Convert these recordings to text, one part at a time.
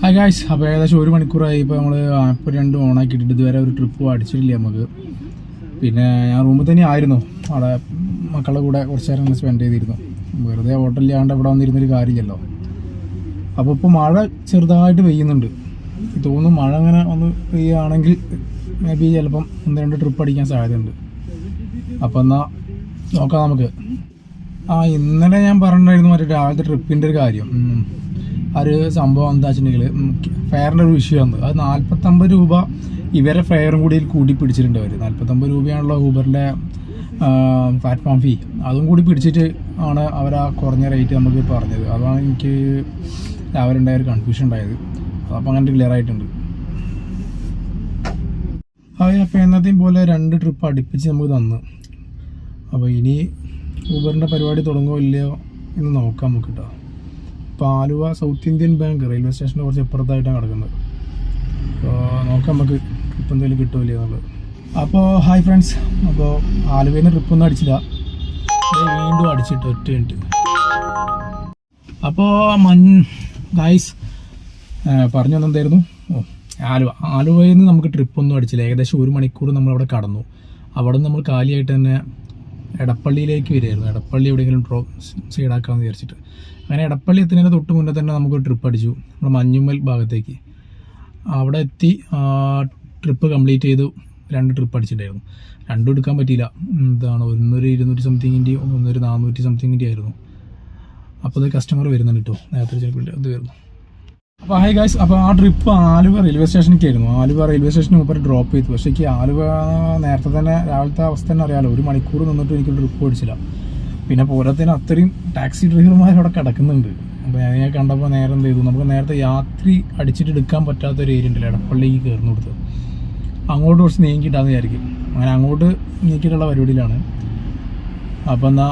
Hi guys, അപ്പോൾ ഏകദേശം 1 മണിക്കൂറായി. ഇപ്പോൾ നമ്മൾ ആപ്പ് 2 ഓണാക്കിയിട്ടിട്ട് ഇതുവരെ ഒരു ട്രിപ്പ് അടിച്ചിട്ടില്ല നമുക്ക്. പിന്നെ ഞാൻ റൂമിൽ തന്നെ ആയിരുന്നു, അവിടെ മക്കളുടെ കൂടെ കുറച്ച് നേരം സ്പെൻഡ് ചെയ്തിരുന്നു. വെറുതെ ഹോട്ടലിലാണ്ട് ഇവിടെ വന്നിരുന്നൊരു കാര്യമില്ലല്ലോ. അപ്പോൾ ഇപ്പോൾ മഴ ചെറുതായിട്ട് പെയ്യുന്നുണ്ട്. തോന്നുന്നു മഴ അങ്ങനെ ഒന്ന് പെയ്യുകയാണെങ്കിൽ മേ ബി ചിലപ്പം 1-2 ട്രിപ്പ് അടിക്കാൻ സാധ്യതയുണ്ട്. അപ്പോൾ എന്നാൽ നോക്കാം നമുക്ക്. ഇന്നലെ ഞാൻ പറഞ്ഞിട്ടുണ്ടായിരുന്നു മറ്റേ രാവിലത്തെ ട്രിപ്പിൻ്റെ ഒരു കാര്യം. ഒരു സംഭവം എന്താ വെച്ചിട്ടുണ്ടെങ്കിൽ ഫെയറിൻ്റെ ഒരു വിഷയമാണ്. അത് 49 രൂപ ഇവരെ ഫെയറും കൂടി കൂട്ടി പിടിച്ചിട്ടുണ്ട് അവർ. 49 രൂപയാണല്ലോ ഊബറിൻ്റെ പ്ലാറ്റ്ഫോം ഫീ. അതും കൂടി പിടിച്ചിട്ട് ആണ് അവർ ആ കുറഞ്ഞ റേറ്റ് നമുക്ക് പറഞ്ഞത്. അതാണ് എനിക്ക് രാവിലെ ഉണ്ടായ ഒരു കൺഫ്യൂഷൻ ഉണ്ടായത്. അപ്പോൾ അങ്ങനെ ക്ലിയർ ആയിട്ടുണ്ട്. അപ്പോൾ എന്നത്തെയും പോലെ 2 ട്രിപ്പ് അടുപ്പിച്ച് നമുക്ക് തന്നു. അപ്പോൾ ഇനി ഊബറിൻ്റെ പരിപാടി തുടങ്ങുമോ ഇല്ലയോ എന്ന് നോക്കാം നമുക്ക് കേട്ടോ. ഇപ്പോൾ Aluva south Indian bank railway സ്റ്റേഷൻ്റെ കുറച്ച് അപ്പുറത്തായിട്ടാണ് കിടക്കുന്നത്. അപ്പോൾ നോക്കാം നമുക്ക് ട്രിപ്പ് എന്തെങ്കിലും കിട്ടുമല്ലോ എന്നുള്ളത്. അപ്പോൾ ഹായ് ഫ്രണ്ട്സ്, അപ്പോൾ ആലുവയിൽ നിന്ന് ട്രിപ്പൊന്നും അടിച്ചില്ല, വീണ്ടും അടിച്ചിട്ട് 1 മിനിറ്റ്. അപ്പോൾ ഗായ്സ് പറഞ്ഞു വന്നെന്തായിരുന്നു? ആലുവയിൽ നിന്ന് നമുക്ക് ട്രിപ്പൊന്നും അടിച്ചില്ല. ഏകദേശം 1 മണിക്കൂർ നമ്മളവിടെ കടന്നു. അവിടെ നിന്ന് നമ്മൾ കാലിയായിട്ട് തന്നെ എടപ്പള്ളിയിലേക്ക് വരികയായിരുന്നു. എടപ്പള്ളി എവിടെയെങ്കിലും സൈഡാക്കാമെന്ന് വിചാരിച്ചിട്ട് അങ്ങനെ എടപ്പള്ളി എത്തുന്നതിന് തൊട്ട് മുന്നേ തന്നെ നമുക്കൊരു ട്രിപ്പ് അടിച്ചു, നമ്മൾ മഞ്ഞുമ്മൽ ഭാഗത്തേക്ക്. അവിടെ എത്തി ട്രിപ്പ് കംപ്ലീറ്റ് ചെയ്തു. 2 ട്രിപ്പ് അടിച്ചിട്ടുണ്ടായിരുന്നു. 2 എടുക്കാൻ പറ്റിയില്ല. എന്താണ്, ഒന്നൊരു 200 സംതിങ്ങിൻ്റെയും ഒന്നൊരു 400 സംതിങ്ങിൻ്റെ ആയിരുന്നു. അപ്പോൾ അത് കസ്റ്റമർ വരുന്നുണ്ട് കേട്ടോ, നേരത്തെ ചിലപ്പോൾ അത് വരുന്നു. അപ്പോൾ ഹായ് ഗായ്സ്, അപ്പോൾ ആ ട്രിപ്പ് ആലുവ റെയിൽവേ സ്റ്റേഷനിലേക്കായിരുന്നു. ആലുവ റെയിൽവേ സ്റ്റേഷന് മുമ്പ് ഡ്രോപ്പ് ചെയ്തു. പക്ഷേ എനിക്ക് ആലുവ നേരത്തെ തന്നെ രാവിലത്തെ അവസ്ഥ തന്നെ അറിയാമല്ലോ, 1 മണിക്കൂർ നിന്നിട്ട് എനിക്കൊരു ട്രിപ്പ് ഓടിച്ചില്ല. പിന്നെ പോരാത്തതിന് അത്രയും ടാക്സി ഡ്രൈവർമാർ അവിടെ കിടക്കുന്നുണ്ട്. അപ്പോൾ ഞാൻ കണ്ടപ്പോൾ നേരെ എന്ത് ചെയ്തു, നമുക്ക് നേരത്തെ യാത്രി അടിച്ചിട്ട് എടുക്കാൻ പറ്റാത്തൊരു ഏരിയ ഉണ്ടല്ലോ എടപ്പള്ളിക്ക് കയറുന്ന കൊടുത്ത്, അങ്ങോട്ട് കുറച്ച് നീങ്ങിയിട്ടാന്ന് വിചാരിക്കും. അങ്ങനെ അങ്ങോട്ട് നീക്കിയിട്ടുള്ള പരിപാടിയിലാണ്. അപ്പോൾ എന്നാൽ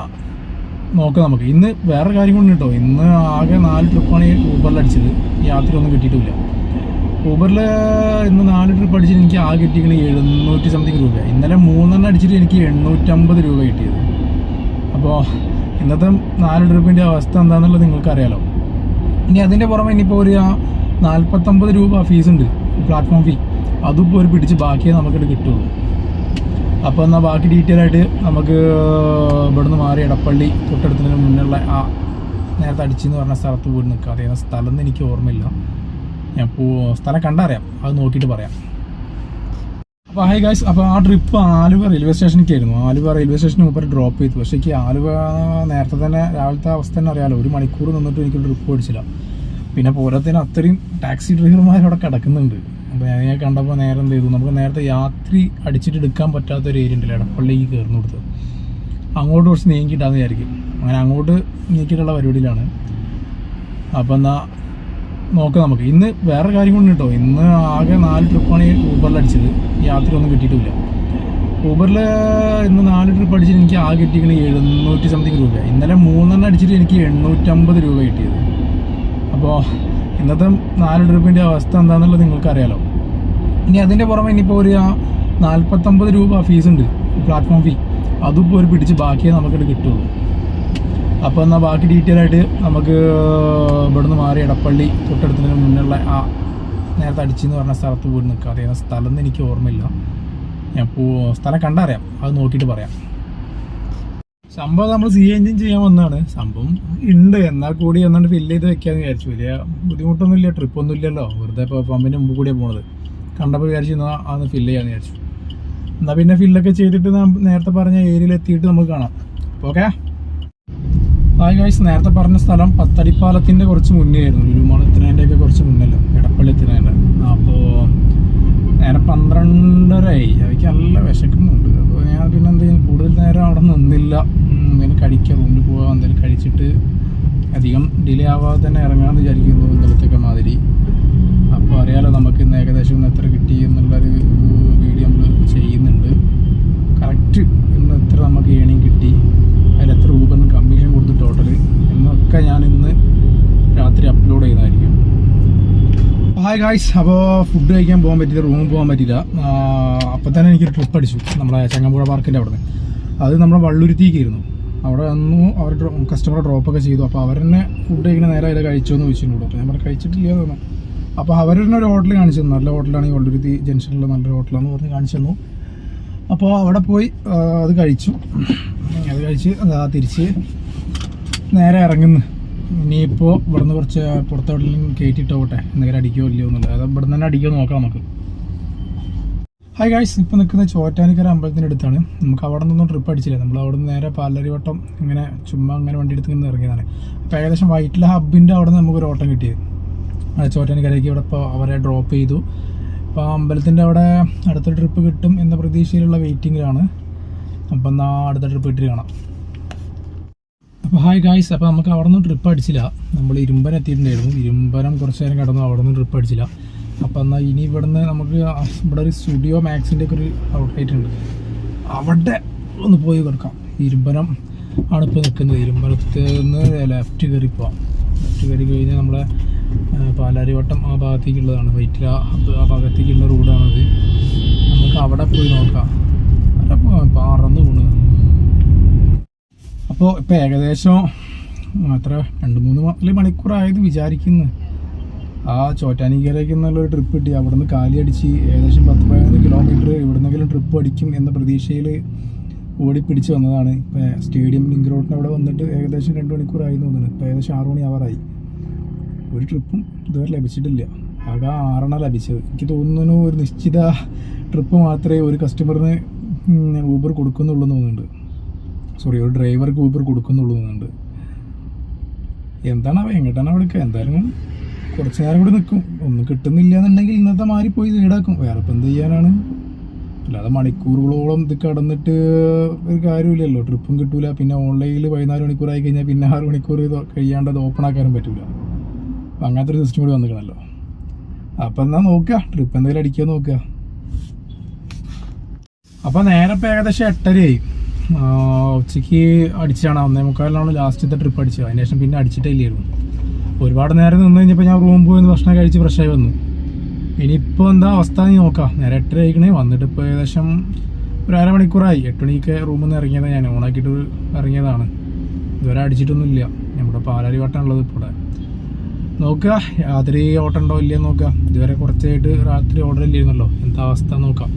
നോക്കാം നമുക്ക്. ഇന്ന് വേറെ കാര്യം കൊണ്ട് കേട്ടോ, ഇന്ന് ആകെ 4 ട്രിപ്പാണ് ഊബറിൽ അടിച്ചത്. യാത്ര ഒന്നും കിട്ടിയിട്ടില്ല. ഊബറിൽ ഇന്ന് 4 ട്രിപ്പ് അടിച്ചിട്ട് എനിക്ക് ആകെ കിട്ടിയിരിക്കുന്നത് 700 സംതിങ് രൂപ. ഇന്നലെ 3 അടിച്ചിട്ട് എനിക്ക് 850 രൂപ കിട്ടിയത്. അപ്പോൾ ഇന്നത്തെ 4 ട്രിപ്പിൻ്റെ അവസ്ഥ എന്താണെന്നുള്ളത് നിങ്ങൾക്കറിയാലോ. ഇനി അതിൻ്റെ പുറമെ ഇനിയിപ്പോൾ ഒരു 49 രൂപ ഫീസ് ഉണ്ട്, പ്ലാറ്റ്ഫോം ഫീ. അതിപ്പോൾ ഒരു പിടിച്ച് ബാക്കിയേ നമുക്കിത് കിട്ടുള്ളൂ. അപ്പോൾ എന്നാൽ ബാക്കി ഡീറ്റെയിൽ ആയിട്ട് നമുക്ക് ഇവിടുന്ന് മാറി എടപ്പള്ളി തൊട്ടടുത്തതിന് മുന്നുള്ള ആ നേരത്തെ അടിച്ചെന്ന് പറഞ്ഞ സ്ഥലത്ത് പോയി നിൽക്കുക. അതേ സ്ഥലം എനിക്ക് ഓർമ്മയില്ല, ഞാൻ സ്ഥലം കണ്ടറിയാം, അത് നോക്കിയിട്ട് പറയാം. അപ്പോൾ ഹായ് ഗായ്സ്, അപ്പോൾ ആ ട്രിപ്പ് ആലുവ റെയിൽവേ സ്റ്റേഷനിലേക്കായിരുന്നു. ആലുവ റെയിൽവേ സ്റ്റേഷന് മുമ്പ് ഡ്രോപ്പ് ചെയ്തു. പക്ഷേ എനിക്ക് ആലുവ നേരത്തെ തന്നെ രാവിലത്തെ അവസ്ഥ തന്നെ അറിയാമല്ലോ, 1 മണിക്കൂർ നിന്നിട്ട് എനിക്കൊരു ട്രിപ്പ് ഓടിച്ചില്ല. പിന്നെ പോരാത്തതിന് അത്രയും ടാക്സി ഡ്രൈവർമാർ അവിടെ കിടക്കുന്നുണ്ട്. അപ്പോൾ ഞാൻ കണ്ടപ്പോൾ നേരെ എന്ത് ചെയ്തു, നമുക്ക് നേരത്തെ യാത്രി അടിച്ചിട്ട് എടുക്കാൻ പറ്റാത്തൊരു ഏരിയ ഉണ്ടല്ലോ എടപ്പള്ളിക്ക് കയറുന്ന കൊടുത്ത്, അങ്ങോട്ട് കുറച്ച് നീങ്ങിയിട്ടാന്ന് വിചാരിക്കും. അങ്ങനെ അങ്ങോട്ട് നീക്കിയിട്ടുള്ള പരിപാടിയിലാണ്. അപ്പോൾ എന്നാൽ നോക്കാം നമുക്ക്. ഇന്ന് വേറെ കാര്യം കൊണ്ട് കേട്ടോ, ഇന്ന് ആകെ 4 ട്രിപ്പാണ് ഊബറിൽ അടിച്ചത്. യാത്ര ഒന്നും കിട്ടിയിട്ടില്ല. ഊബറിൽ ഇന്ന് 4 ട്രിപ്പ് അടിച്ചിട്ട് എനിക്ക് ആകെ കിട്ടിയിരിക്കുന്നത് 700 സംതിങ് രൂപ. ഇന്നലെ 3 അടിച്ചിട്ട് എനിക്ക് 850 രൂപ കിട്ടിയത്. അപ്പോൾ ഇന്നത്തെ 4 ട്രിപ്പിൻ്റെ അവസ്ഥ എന്താണെന്നുള്ളത് നിങ്ങൾക്കറിയാലോ. ഇനി അതിൻ്റെ പുറമെ ഇനിയിപ്പോൾ ഒരു 49 രൂപ ഫീസ് ഉണ്ട്, പ്ലാറ്റ്ഫോം ഫീ. അതിപ്പോൾ ഒരു പിടിച്ച് ബാക്കിയേ നമുക്കിത് കിട്ടുള്ളൂ. അപ്പോൾ എന്നാൽ ബാക്കി ഡീറ്റെയിൽ ആയിട്ട് നമുക്ക് ഇവിടുന്ന് മാറി എടപ്പള്ളി തൊട്ടടുത്തതിന് മുന്നുള്ള ആ നേരത്തെ അടിച്ചെന്ന് പറഞ്ഞ സ്ഥലത്ത് പോയി നിൽക്കുക. അതേ സ്ഥലം എനിക്ക് ഓർമ്മയില്ല, ഞാൻ സ്ഥലം കണ്ടറിയാം, അത് നോക്കിയിട്ട് പറയാം. സംഭവം നമ്മൾ എഞ്ചിൻ ചെയ്യാൻ വന്നതാണ്. സംഭവം ഉണ്ട്, എന്നാൽ കൂടി ഒന്നാണ്ട് ഫില്ല് ചെയ്ത് വെക്കാമെന്ന് വിചാരിച്ചു. വലിയ ബുദ്ധിമുട്ടൊന്നുമില്ല, ട്രിപ്പൊന്നും ഇല്ലല്ലോ, വെറുതെ ഇപ്പോൾ പമ്പിന് മുമ്പ് കൂടിയാണ് പോണത്. കണ്ടപ്പോൾ വിചാരിച്ചു എന്നാൽ അതൊന്ന് ഫില്ല് ചെയ്യാമെന്ന് വിചാരിച്ചു. എന്നാൽ പിന്നെ ഫില്ലൊക്കെ ചെയ്തിട്ട് നേരത്തെ പറഞ്ഞ ഏരിയയിൽ എത്തിയിട്ട് നമുക്ക് കാണാം. ഓക്കെ ഹായ് ഗായ്സ്, നേരത്തെ പറഞ്ഞ സ്ഥലം പത്തടിപ്പാലത്തിൻ്റെ കുറച്ച് മുന്നേ ആയിരുന്നു, ലുലുമാൾ എത്തുന്നതിൻ്റെയൊക്കെ കുറച്ച് മുന്നല്ലോ, എടപ്പള്ളി എത്തുന്നതിൻ്റെ. അപ്പോൾ നേരെ 12:30 അവയ്ക്ക് നല്ല വിശക്കുന്നുണ്ട്. അപ്പോൾ ഞാൻ പിന്നെ എന്തെങ്കിലും കൂടുതൽ നേരം അവിടെ നിന്നില്ല, എന്തെങ്കിലും കഴിക്കാം, റൂമിൽ പോകാം, എന്തെങ്കിലും കഴിച്ചിട്ട് അധികം ഡിലേ ആവാതെ തന്നെ ഇറങ്ങാമെന്ന് വിചാരിക്കുന്നു, ഇന്നലത്തെയൊക്കെ മാതിരി. അപ്പോൾ അറിയാലോ നമുക്ക് ഇന്ന് ഏകദേശം ഇന്ന് എത്ര കിട്ടി എന്നുള്ളൊരു വീഡിയോ നമ്മൾ ചെയ്യുന്നുണ്ട്. കറക്റ്റ് ഇന്ന് എത്ര നമുക്ക് ഏണിങ് കിട്ടി, അതിലെത്ര ഊബറിന് കമ്മീഷൻ കൊടുത്ത് ടോട്ടൽ എന്നൊക്കെ ഞാൻ ഇന്ന് രാത്രി അപ്ലോഡ് ചെയ്യുന്നതായിരിക്കും. ഹായ് ഗായ്സ്, അപ്പോൾ ഫുഡ് കഴിക്കാൻ പോകാൻ പറ്റില്ല, റൂമിൽ പോകാൻ പറ്റില്ല. അപ്പോൾ തന്നെ എനിക്കൊരു ട്രിപ്പ് അടിച്ചു നമ്മളെ ചങ്ങമ്പുഴ പാർക്കിൻ്റെ അവിടെ നിന്ന്. അത് നമ്മുടെ വള്ളുരുത്തിക്കായിരുന്നു. അവിടെ വന്നു, അവർ കസ്റ്റമറെ ഡ്രോപ്പൊക്കെ ചെയ്തു. അപ്പോൾ അവർ തന്നെ ഫുഡ് കഴിക്കുന്ന നേരെ അതിൽ കഴിച്ചോ എന്ന് ചോദിച്ചിട്ടുണ്ട്. അപ്പോൾ ഞാൻ കഴിച്ചിട്ടില്ല തോന്നുന്നു. അപ്പോൾ അവരുടെ ഒരു ഹോട്ടൽ കാണിച്ചു തന്നു. നല്ല ഹോട്ടലാണ്, ഈ വള്ളുരുത്തി ജംഗ്ഷനിലുള്ള നല്ലൊരു ഹോട്ടലാണെന്ന് പറഞ്ഞ് കാണിച്ചു തന്നു. അപ്പോൾ അവിടെ പോയി അത് കഴിച്ചു. അത് കഴിച്ച് തിരിച്ച് നേരെ ഇറങ്ങുന്നു. ഇനിയിപ്പോൾ ഇവിടുന്ന് കുറച്ച് പുറത്തോട്ടെങ്കിലും കയറ്റിയിട്ട് പോട്ടെ, എന്തെങ്കിലും അടിക്കുമോ ഇല്ലയോ എന്നുള്ളത്. അത് ഇവിടെ നിന്ന് തന്നെ അടിക്കുമോ നോക്കാം നമുക്ക്. ഹായ് ഗായ്സ്, ഇപ്പോൾ നിൽക്കുന്നത് ചോറ്റാനിക്കര അമ്പലത്തിൻ്റെ അടുത്താണ്. നമുക്ക് അവിടെ നിന്നൊന്നും ട്രിപ്പ് അടിച്ചില്ല. നമ്മൾ അവിടെ നിന്ന് നേരെ പാലരിവട്ടം ഇങ്ങനെ ചുമ്മാ അങ്ങനെ വണ്ടി എടുത്ത് ഇങ്ങനെ ഇറങ്ങിയതാണ്. അപ്പോൾ ഏകദേശം വൈറ്റില ഹബ്ബിൻ്റെ അവിടെ നിന്ന് നമുക്കൊരു ഓട്ടം കിട്ടിയത് ചോറ്റാനിക്കരയ്ക്ക്. ഇവിടെ ഇപ്പോൾ അവരെ ഡ്രോപ്പ് ചെയ്തു. അപ്പോൾ അമ്പലത്തിൻ്റെ അവിടെ അടുത്ത ട്രിപ്പ് കിട്ടും എന്ന പ്രതീക്ഷയിലുള്ള വെയിറ്റിങ്ങിലാണ്. അപ്പം എന്നാൽ അടുത്ത ട്രിപ്പ് ഇട്ടിട്ട് കാണാം. അപ്പോൾ ഹായ് ഗായ്സ്, അപ്പോൾ നമുക്ക് അവിടെ നിന്ന് ട്രിപ്പ് അടിച്ചില്ല. നമ്മൾ ഇരുമ്പനം എത്തിയിട്ടുണ്ടായിരുന്നു. ഇരുമ്പനം കുറച്ച് നേരം കിടന്നു, അവിടെ നിന്ന് ട്രിപ്പ് അടിച്ചില്ല. അപ്പോൾ എന്നാൽ ഇനി ഇവിടുന്ന് നമുക്ക് ഇവിടെ ഒരു സ്റ്റുഡിയോ മാക്സിൻ്റെ ഒക്കെ ഒരു ഔട്ട്ലെറ്റ് ഉണ്ട്, അവിടെ ഒന്ന് പോയി കൊടുക്കാം. ഇരുമ്പനം ആണ് ഇപ്പോൾ നിൽക്കുന്നത്. ഇരുമ്പനത്ത് നിന്ന് ലെഫ്റ്റ് കയറി പോവാം. ലെഫ്റ്റ് കയറി കഴിഞ്ഞാൽ നമ്മളെ പാലാരിവട്ടം ആ ഭാഗത്തേക്കുള്ളതാണ്, വൈറ്റില ആ ഭാഗത്തേക്കുള്ള റോഡാണത്. നമുക്ക് അവിടെ പോയി നോക്കാം. അവിടെ പറന്ന് പോണ്. അപ്പോൾ ഇപ്പോൾ ഏകദേശം അത്ര 2-3 മണിക്കൂറായത് വിചാരിക്കുന്നു. ആ ചോറ്റാനിക്കരയ്ക്ക് എന്നുള്ളൊരു ട്രിപ്പ് കിട്ടി. അവിടെ നിന്ന് കാലി അടിച്ച് ഏകദേശം 10-15 കിലോമീറ്റർ എവിടുന്നെങ്കിലും ട്രിപ്പ് അടിക്കും എന്ന പ്രതീക്ഷയിൽ ഓടിപ്പിടിച്ച് വന്നതാണ്. ഇപ്പോൾ സ്റ്റേഡിയം ലിങ്ക് റോഡിന് അവിടെ വന്നിട്ട് ഏകദേശം 2 മണിക്കൂറായി തോന്നുന്നു. ഇപ്പോൾ ഏകദേശം 6 മണി ആവാറായി. ഒരു ട്രിപ്പും ഇതുവരെ ലഭിച്ചിട്ടില്ല. ആകെ 6 ലഭിച്ചത്. എനിക്ക് തോന്നുന്നു ഒരു നിശ്ചിത ട്രിപ്പ് മാത്രമേ ഒരു കസ്റ്റമറിന് ഊബർ കൊടുക്കുന്നുള്ളൂ എന്ന് തോന്നുന്നുണ്ട്. സോറി, ഒരു ഡ്രൈവർക്ക് ഊബർ കൊടുക്കുന്നുള്ളൂ തോന്നുന്നുണ്ട്. എന്താണ് എങ്ങോട്ടാണ് അവിടെ എടുക്കുക? എന്തായാലും കുറച്ച് നേരം കൂടി നിൽക്കും. ഒന്നും കിട്ടുന്നില്ല എന്നുണ്ടെങ്കിൽ ഇന്നത്തെ മാറി പോയി ഈടാക്കും. വേറെ ഇപ്പം എന്ത് ചെയ്യാനാണ്? അല്ലാതെ മണിക്കൂറുകളോളം ഇത് കടന്നിട്ട് ഒരു കാര്യമില്ലല്ലോ. ട്രിപ്പും കിട്ടൂല. പിന്നെ ഓൺലൈനിൽ 14 മണിക്കൂറായി കഴിഞ്ഞാൽ പിന്നെ 6 മണിക്കൂർ കഴിയാണ്ട് അത് ഓപ്പൺ ആക്കാനും പറ്റൂല. അപ്പം അങ്ങനത്തെ ഒരു സിസ്റ്റം കൂടി വന്നിക്കണല്ലോ. അപ്പം എന്നാൽ നോക്കുക, ട്രിപ്പ് എന്തെങ്കിലും അടിക്കുക നോക്കുക. അപ്പം നേരെ ഇപ്പം ഏകദേശം 8:30 ഉച്ചയ്ക്ക് അടിച്ചാണ്. 1:45 ലാസ്റ്റത്തെ ട്രിപ്പ് അടിച്ചത്. അതിന് ശേഷം പിന്നെ അടിച്ചിട്ടേ ഇല്ലായിരുന്നു. ഒരുപാട് നേരം നിന്ന് കഴിഞ്ഞപ്പോൾ ഞാൻ റൂം പോയി ഭക്ഷണം കഴിച്ച് ഫ്രഷായി വന്നു. ഇനിയിപ്പോൾ എന്താ അവസ്ഥ എന്ന് നോക്കാം. നേരെ 8:30 ആയിക്കണേ. വന്നിട്ട് ഇപ്പോൾ ഏകദേശം ഒരു 1/2 മണിക്കൂറായി. 8 മണിക്ക് റൂമിൽ നിന്ന് ഇറങ്ങിയതാണ്. ഞാൻ ഓണാക്കിയിട്ട് ഇറങ്ങിയതാണ്. ഇതുവരെ അടിച്ചിട്ടൊന്നുമില്ല. നമ്മുടെ പാലാരിവട്ടമുള്ളത് ഇപ്പോൾ ഇവിടെ നോക്കുക. രാത്രി ഓട്ടം ഉണ്ടോ ഇല്ലയെന്ന് നോക്കുക. ഇതുവരെ കുറച്ചായിട്ട് രാത്രി ഓർഡർ ഇല്ലായിരുന്നല്ലോ. എന്താ അവസ്ഥ നോക്കാം.